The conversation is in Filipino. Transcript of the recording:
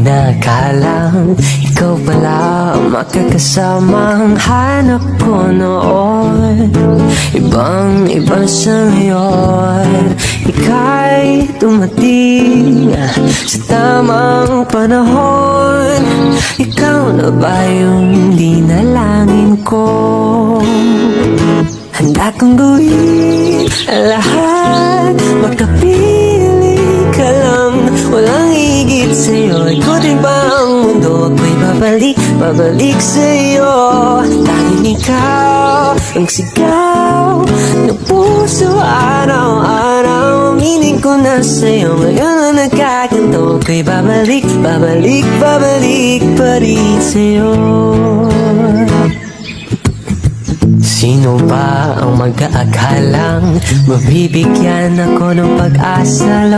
nakalang ikaw pala ang makakasamang hanap ko noon. Ibang-iba sa ngayon, ika'y dumating sa tamang panahon. Ikaw na ba yung dinalangin ko? Handa kong gawin ang lahat, makapili ka lang, walang higit sa'yo. Ikutin ba ang mundo, ako'y babalik sa'yo. Tanging ikaw ang sigaw ng puso araw-araw. Aminin ko na sa'yo, ngayon na nagkaganto, ako'y babalik pa rin sa'yo. Sino ba ang mag-aakalang mabibigyan ako ng pag-asa?